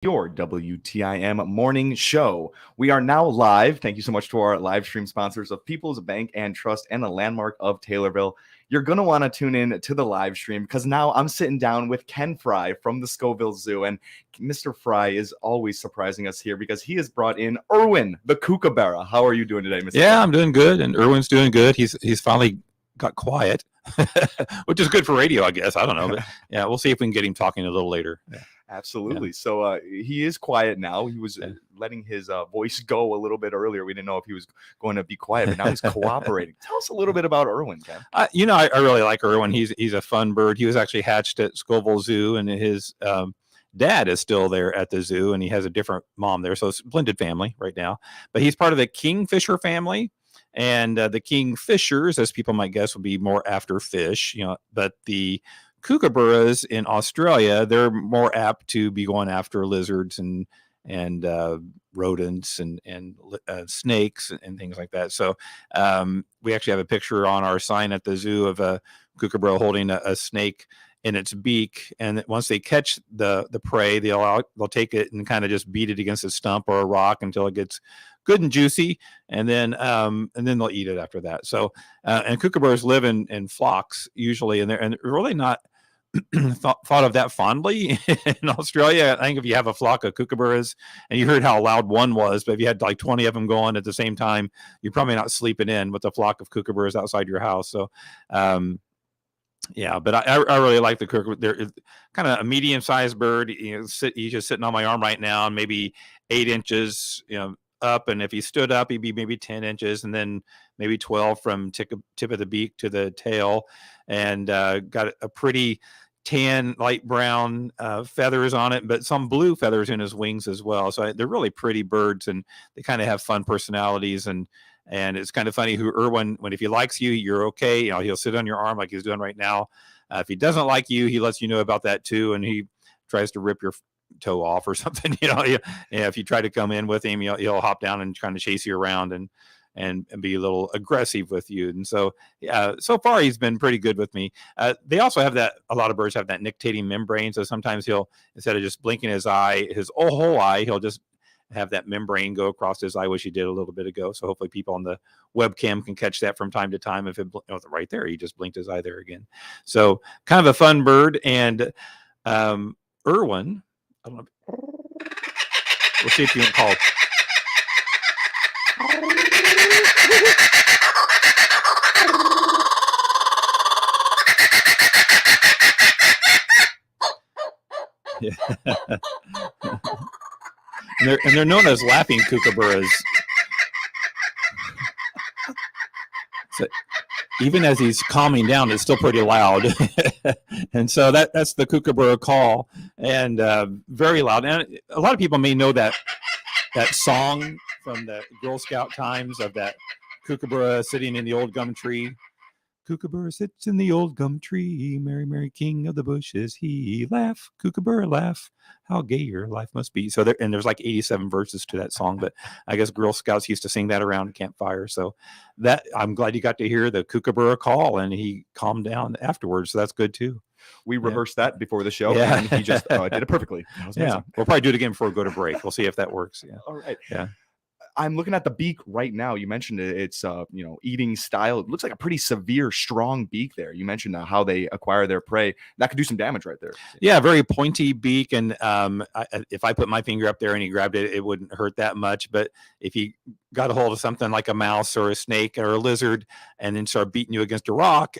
Your WTIM morning show. We are now live. Thank you so much to our live stream sponsors of People's Bank and Trust and the Landmark of Taylorville. You're going to want to tune in to the live stream because now I'm sitting down with Ken Fry from the Scoville Zoo. And Mr. Fry is always surprising us here because he has brought in Irwin, the kookaburra. How are you doing today, Mr. Yeah, Fry? I'm doing good. And Irwin's doing good. He's finally got quiet, which is good for radio, I guess. I don't know. But yeah, we'll see if we can get him talking a little later. Yeah. Absolutely. Yeah. So he is quiet now. He was letting his voice go a little bit earlier. We didn't know if he was going to be quiet, but now he's cooperating. Tell us a little bit about Irwin, Ken. I really like Irwin. He's a fun bird. He was actually hatched at Scoville Zoo, and his dad is still there at the zoo, and he has a different mom there. So it's a blended family right now. But he's part of the kingfisher family. And the kingfishers, as people might guess, would be more after fish, but the kookaburras in Australia, they're more apt to be going after lizards and rodents and snakes and things like that. So we actually have a picture on our sign at the zoo of a kookaburra holding a snake in its beak, and once they catch the prey, they'll take it and kind of just beat it against a stump or a rock until it gets good and juicy, and then they'll eat it after that. So and kookaburras live in flocks usually, and they're really not thought of that fondly in Australia. I think if you have a flock of kookaburras, and you heard how loud one was, but if you had like 20 of them going at the same time, you're probably not sleeping in with a flock of kookaburras outside your house. So yeah, but I really like the kookaburra. They're kind of a medium-sized bird. He's just sitting on my arm right now, and maybe 8 inches, up. And if he stood up, he'd be maybe 10 inches, and then maybe 12 from tip of the beak to the tail, and got a pretty tan, light brown feathers on it, but some blue feathers in his wings as well. So they're really pretty birds, and they kind of have fun personalities. And it's kind of funny who Irwin, if he likes you, you're okay. He'll sit on your arm like he's doing right now. If he doesn't like you, he lets you know about that too. And he tries to rip your toe off or something. If you try to come in with him, he'll hop down and kind of chase you around and be a little aggressive with you. And so, so far he's been pretty good with me. They also have a lot of birds have that nictitating membrane. So sometimes he'll, instead of just blinking his whole eye, he'll just have that membrane go across his eye, which he did a little bit ago. So hopefully people on the webcam can catch that from time to time. If right there, he just blinked his eye there again. So kind of a fun bird. And Irwin, I don't know. We'll see if you can call. Yeah. And they're known as laughing kookaburras. So even as he's calming down, it's still pretty loud. And so that's the kookaburra call, and very loud. And a lot of people may know that song from the Girl Scout times of that kookaburra sitting in the old gum tree. Kookaburra sits in the old gum tree, Mary, Mary, king of the bushes, he laugh, kookaburra laugh, how gay your life must be. So there's like 87 verses to that song, but I guess Girl Scouts used to sing that around a campfire. So that I'm glad you got to hear the kookaburra call, and he calmed down afterwards. So that's good too. We rehearsed that before the show, and he just did it perfectly. Yeah, we'll probably do it again before we go to break. We'll see if that works. Yeah. All right. Yeah. I'm looking at the beak right now. You mentioned it's eating style. It looks like a pretty severe, strong beak there. You mentioned how they acquire their prey. That could do some damage right there. Yeah, very pointy beak. And if I put my finger up there and he grabbed it, it wouldn't hurt that much. But if he got a hold of something like a mouse or a snake or a lizard and then start beating you against a rock,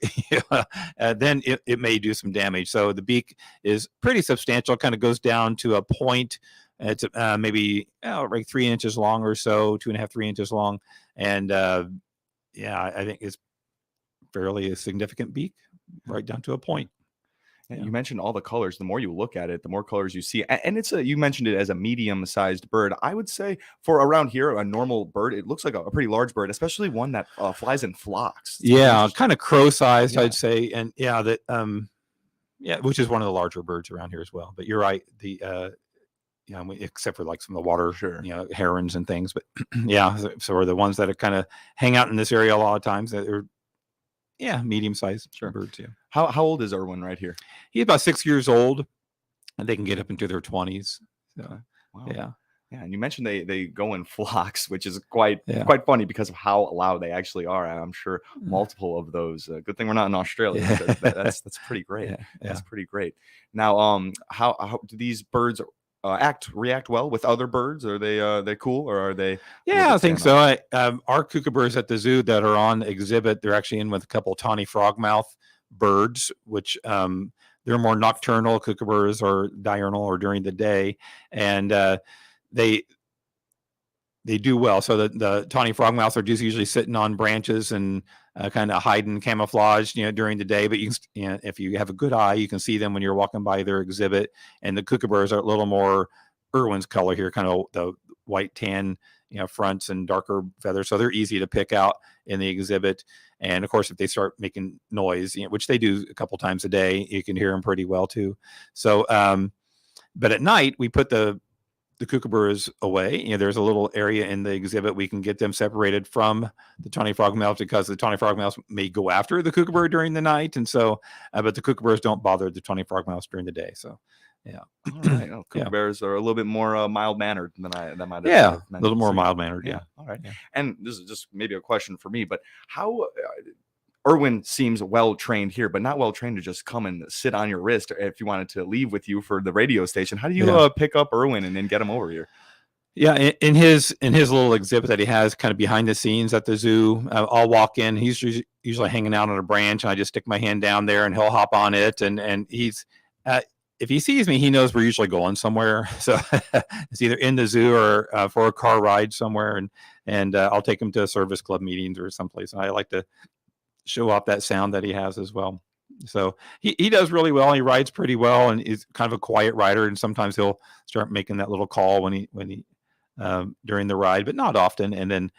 then it may do some damage. So the beak is pretty substantial, kind of goes down to a point. It's maybe like 3 inches long or so, 2.5, 3 inches long. And I think it's fairly a significant beak right down to a point. Yeah. You mentioned all the colors. The more you look at it, the more colors you see. And you mentioned it as a medium-sized bird. I would say for around here, a normal bird, it looks like a pretty large bird, especially one that flies in flocks. Yeah, kind of crow-sized, I'd say. And which is one of the larger birds around here as well. But you're right. Except for like some of the water, herons and things. But so are the ones that are kind of hang out in this area a lot of times. That are, medium-sized birds. Yeah. How old is Irwin right here? He's about 6 years old, and they can get up into their 20s. So, Wow. Yeah. Yeah, and you mentioned they go in flocks, which is quite Yeah. funny because of how loud they actually are. I'm sure multiple of those. Good thing we're not in Australia Yeah. because that's pretty great. Yeah. That's Yeah. pretty great. Now, how do these birds react well with other birds? Are they cool or are they a little Yeah, bit I think standoff? so. Our kookaburras at the zoo that are on exhibit, they're actually in with a couple of tawny frogmouth birds, which they're more nocturnal. Kookaburras are diurnal or during the day, and they they do well. So the tawny frogmouths are just usually sitting on branches and kind of hiding camouflage, during the day. But if you have a good eye, you can see them when you're walking by their exhibit. And the kookaburras are a little more Irwin's color here, kind of the white tan, fronts and darker feathers. So they're easy to pick out in the exhibit. And of course, if they start making noise, which they do a couple times a day, you can hear them pretty well too. So, but at night we put the kookaburras away. There's a little area in the exhibit we can get them separated from the tawny frogmouths because the tawny frogmouths may go after the kookaburra during the night, and so, but the kookaburras don't bother the tawny frogmouths during the day. So, yeah, All right. Oh, yeah, kookaburras are a little bit more mild mannered than I might have yeah, a little mentioned. more So yeah, mild mannered. yeah. Yeah, All right. yeah. And this is just maybe a question for me, but how Irwin seems well trained here, but not well trained to just come and sit on your wrist if you wanted to leave with you for the radio station. How do you Yeah. pick up Irwin and then get him over here? Yeah, in his little exhibit that he has kind of behind the scenes at the zoo, I'll walk in. He's usually hanging out on a branch, and I just stick my hand down there, and he'll hop on it. And he's if he sees me, he knows we're usually going somewhere. So it's either in the zoo or for a car ride somewhere, and I'll take him to service club meetings or someplace. And I like to show off that sound that he has as well. So he does really well. He rides pretty well, and he's kind of a quiet rider. And sometimes he'll start making that little call when he during the ride, but not often. And then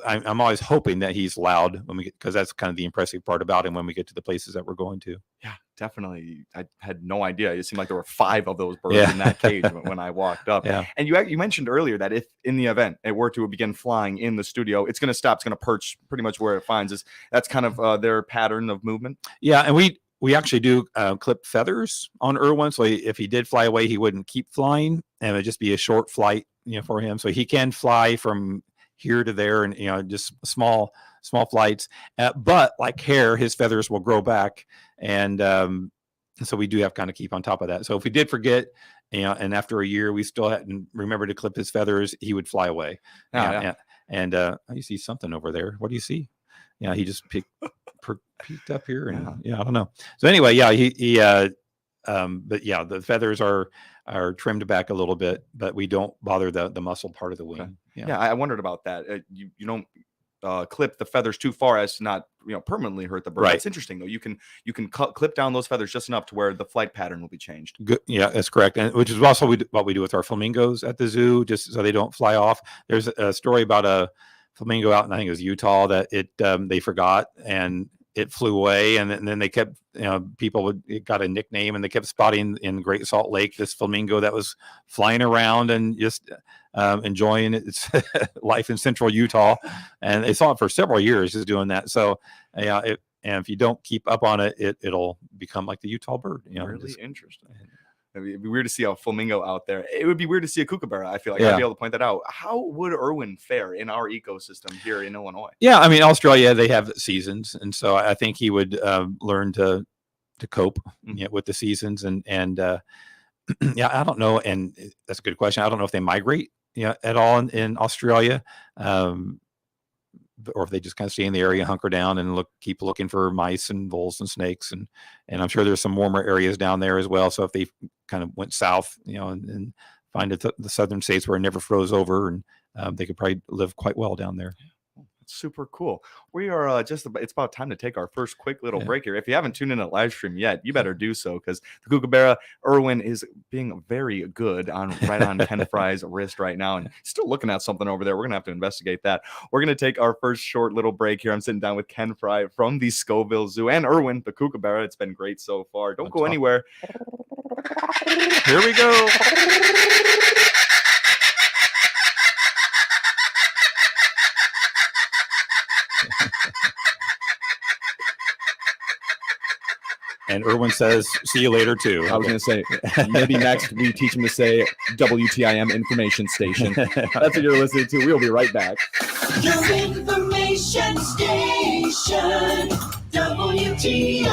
I'm always hoping that he's loud when we get, because that's kind of the impressive part about him when we get to the places that we're going to. Yeah, definitely. I had no idea. It seemed like there were 5 of those birds Yeah. in that cage when I walked up. Yeah. And you mentioned earlier that if in the event it were to begin flying in the studio, it's going to stop. It's going to perch pretty much where it finds. That's kind of their pattern of movement. Yeah, and we actually do clip feathers on Irwin, so if he did fly away, he wouldn't keep flying, and it would just be a short flight, for him. So he can fly from here to there, and just small flights. But like hair, his feathers will grow back, and so we do have kind of keep on top of that. So if we did forget, and after a year we still hadn't remembered to clip his feathers, he would fly away. Yeah. And you see something over there. What do you see? Yeah, he just peeked up here, and I don't know. So anyway, yeah, but yeah, the feathers are trimmed back a little bit, but we don't bother the muscle part of the wing. Okay. Yeah. Yeah, I wondered about that. You don't clip the feathers too far as to not permanently hurt the bird. Right. That's interesting though. You can clip down those feathers just enough to where the flight pattern will be changed. Good. Yeah, that's correct. And which is also what we do with our flamingos at the zoo, just so they don't fly off. There's a story about a flamingo out in, I think it was Utah, that they forgot and it flew away, and then they kept, it got a nickname, and they kept spotting in Great Salt Lake this flamingo that was flying around and just enjoying its life in central Utah, and they saw it for several years just doing that. So yeah, and if you don't keep up on it, it'll become like the Utah bird. Really interesting. It'd be weird to see a flamingo out there. It would be weird to see a kookaburra. I feel like I'd be able to point that out. How would Irwin fare in our ecosystem here in Illinois? Yeah, I mean, Australia, they have seasons, and so I think he would learn to cope with the seasons, and yeah, I don't know, and that's a good question. I don't know if they migrate at all in Australia, or if they just kind of stay in the area, hunker down, and keep looking for mice and voles and snakes, and I'm sure there's some warmer areas down there as well. So if they kind of went south, and find the southern states where it never froze over, and they could probably live quite well down there. Super cool. We are it's about time to take our first quick little break here. If you haven't tuned in a live stream yet, you better do so, because the kookaburra Irwin is being very good right on Ken Fry's wrist right now, and still looking at something over there. We're gonna have to investigate that. We're gonna take our first short little break here. I'm sitting down with Ken Fry from the Scoville Zoo and Irwin the kookaburra. It's been great so far. Don't go anywhere. Here we go. And Erwin says, see you later, too. I was going to say, maybe next we teach him to say WTIM information station. That's what you're listening to. We'll be right back. Your information station, WTIM.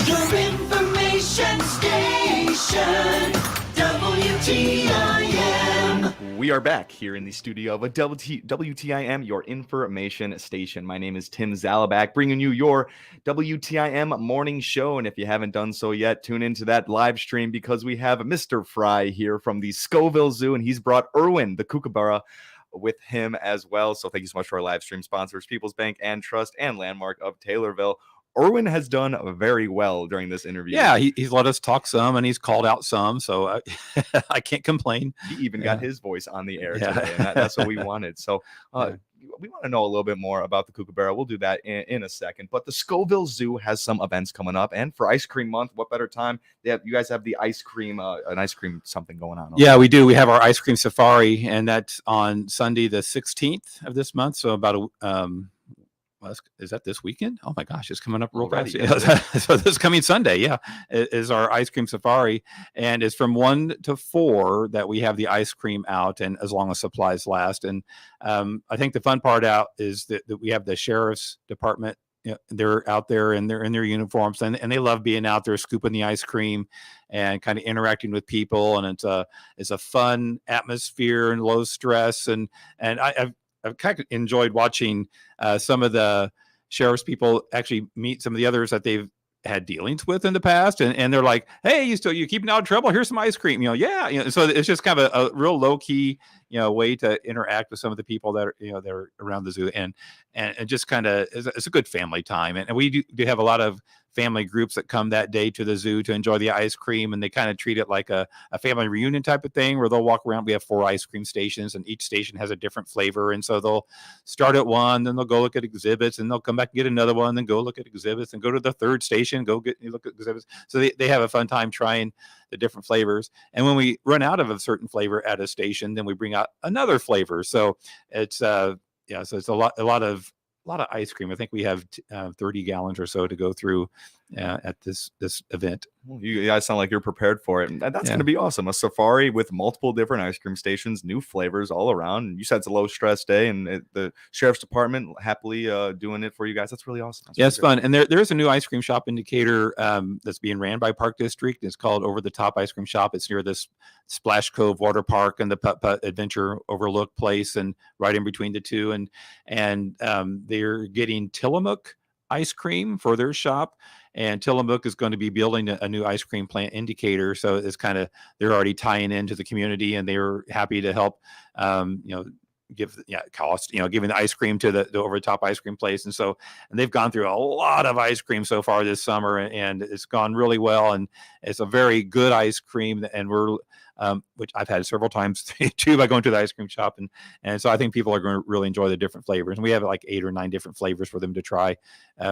Your information station, WTIM. We are back here in the studio of a WTIM, your information station. My name is Tim Zalabak, bringing you your WTIM morning show. And if you haven't done so yet, tune into that live stream because we have Mr. Fry here from the Scoville Zoo, and he's brought Erwin, the kookaburra, with him as well. So thank you so much to our live stream sponsors, People's Bank and Trust and Landmark of Taylorville. Erwin has done very well during this interview. Yeah, he's let us talk some, and he's called out some, so I can't complain. He even got his voice on the air today, and that's what we wanted. So we want to know a little bit more about the kookaburra. We'll do that in a second. But the Scoville Zoo has some events coming up, and for Ice Cream Month, what better time? You guys have the ice cream, an ice cream something going on. Yeah, we do. We have our ice cream safari, and that's on Sunday the 16th of this month. So about is that this weekend? Oh my gosh, it's coming up real fast. Yeah. So this coming Sunday, is our ice cream safari, and it's from 1 to 4 that we have the ice cream out, and as long as supplies last. And I think the fun part out is that we have the sheriff's department. They're out there and they're in their uniforms, and they love being out there scooping the ice cream and kind of interacting with people. And it's a fun atmosphere and low stress. And I've kind of enjoyed watching some of the sheriff's people actually meet some of the others that they've had dealings with in the past, and they're like, "Hey, you keeping out of trouble? Here's some ice cream." So it's just kind of a real low key a way to interact with some of the people that are, that are around the zoo, and just kind of, it's a good family time. And we do have a lot of family groups that come that day to the zoo to enjoy the ice cream, and they kind of treat it like a family reunion type of thing, where they'll walk around. We have 4 ice cream stations, and each station has a different flavor, and so they'll start at one, then they'll go look at exhibits, and they'll come back and get another one, then go look at exhibits, and go to the 3rd station, look at exhibits. So they have a fun time trying the different flavors, and when we run out of a certain flavor at a station, then we bring out another flavor. So it's so it's a lot of ice cream. I think we have 30 gallons or so to go through at this event. Well, you guys sound like you're prepared for it. And that's going to be awesome. A safari with multiple different ice cream stations, new flavors all around. You said it's a low stress day, and the sheriff's department happily doing it for you guys. That's really awesome. That's it's fun. And there is a new ice cream shop in Decatur that's being ran by Park District. It's called Over the Top Ice Cream Shop. It's near this Splash Cove Water Park and the Putt-Putt Adventure Overlook place, and right in between the two. And they're getting Tillamook ice cream for their shop, and Tillamook is going to be building a new ice cream plant in Decatur. So it's they're already tying into the community, and they were happy to help give cost, giving the ice cream to the over the top ice cream place. And they've gone through a lot of ice cream so far this summer, and it's gone really well, and it's a very good ice cream. And we're which I've had several times too by going to the ice cream shop, and so I think people are going to really enjoy the different flavors. And we have like 8 or 9 different flavors for them to try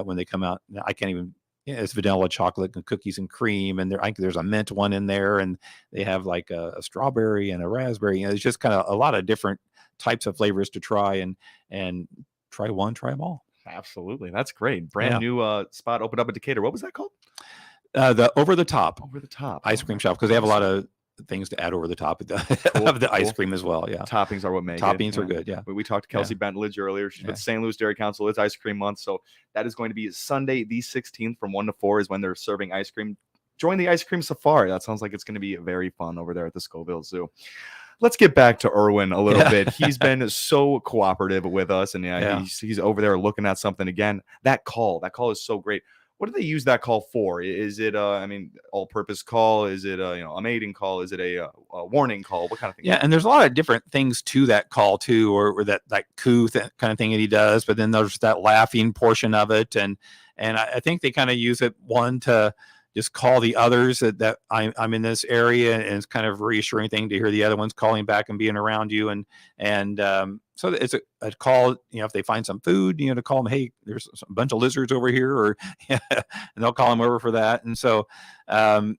when they come out. I can't even. It's vanilla, chocolate, and cookies and cream, and I think there's a mint one in there, and they have like a strawberry and a raspberry. It's just kind of a lot of different types of flavors to try, and try them all. Absolutely, that's great. Brand new spot opened up in Decatur. What was that called? The Over the Top ice cream shop, because they have a lot of things to add over the top of the ice cream as well. Yeah, toppings are what make toppings are good. Yeah, we talked to Kelsey Bentledge earlier. She's with the St. Louis Dairy Council. It's ice cream month, so that is going to be Sunday the 16th from 1 to 4 is when they're serving ice cream. Join the ice cream safari. That sounds like it's going to be very fun over there at the Scoville Zoo. Let's get back to Erwin a little bit. He's been so cooperative with us, and he's over there looking at something again. That call is so great. What do they use that call for? Is it all-purpose call? Is it a mating call? Is it a warning call? What kind of thing? Yeah, and there's a lot of different things to that call too, or that coo kind of thing that he does. But then there's that laughing portion of it, and I think they kind of use it to just call the others that I'm in this area, and it's kind of reassuring thing to hear the other ones calling back and being around you, and so it's a call, if they find some food, to call them, hey, there's a bunch of lizards over here, or and they'll call them over for that. And so and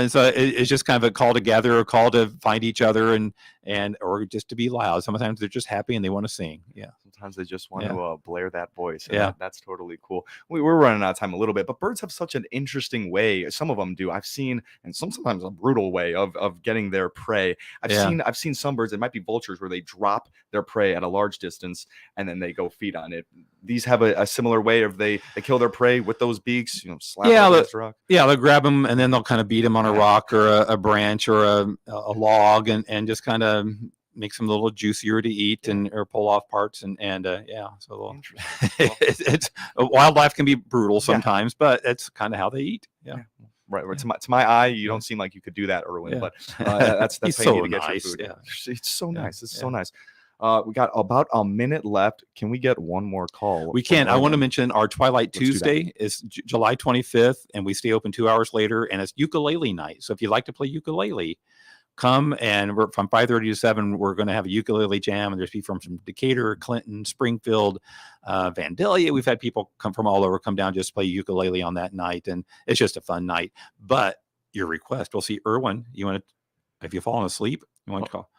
so it's just kind of a call to gather, a call to find each other, and or just to be loud. Sometimes they're just happy and they want to sing. Yeah. Sometimes they just want to blare that voice. And that's totally cool. We're running out of time a little bit, but birds have such an interesting way. Some of them do. I've seen, and sometimes a brutal way of getting their prey. I've seen some birds, it might be vultures, where they drop their prey at a large distance and then they go feed on it. These have a similar way of they kill their prey with those beaks, slap against the rock. Yeah, they'll grab them and then they'll kind of beat them on a rock or a branch or a log, and just kind of makes them a little juicier to eat or pull off parts so it's wildlife can be brutal sometimes, but that's kind of how they eat. Right. To my eye, you don't seem like you could do that, Erwin, but that's how you need to get nice. Your food. It's so nice. It's so nice. We got about a minute left. Can we get one more call? We can. I want to mention our Twilight Tuesday is July 25th, and we stay open 2 hours later, and it's ukulele night. So if you like to play ukulele, come, and we're from 5:30 to 7. We're going to have a ukulele jam, and there's people from Decatur, Clinton, Springfield, Vandalia. We've had people come from all over, come down just to play ukulele on that night, and it's just a fun night. But your request, we'll see, Erwin, you want to, if you've fallen asleep, you want to call.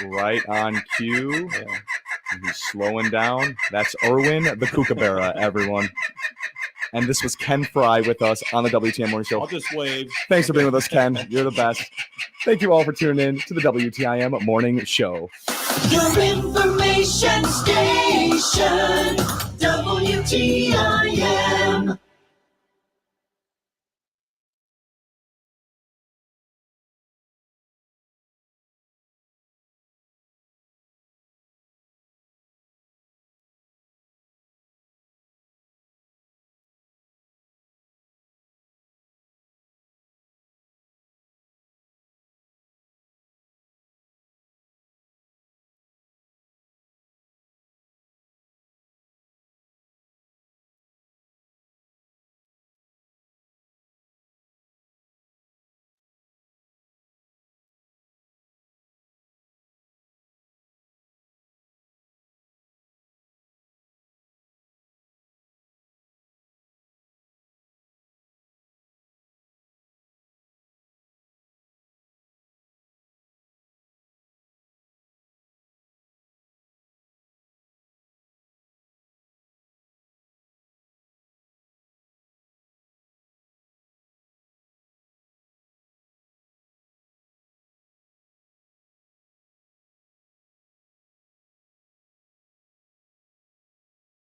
Right on cue. He's slowing down. That's Erwin the Kookaburra, everyone. And this was Ken Fry with us on the WTIM Morning Show. I'll just wave. Thanks for being with us, Ken. You're the best. Thank you all for tuning in to the WTIM Morning Show. Your information station, WTIM.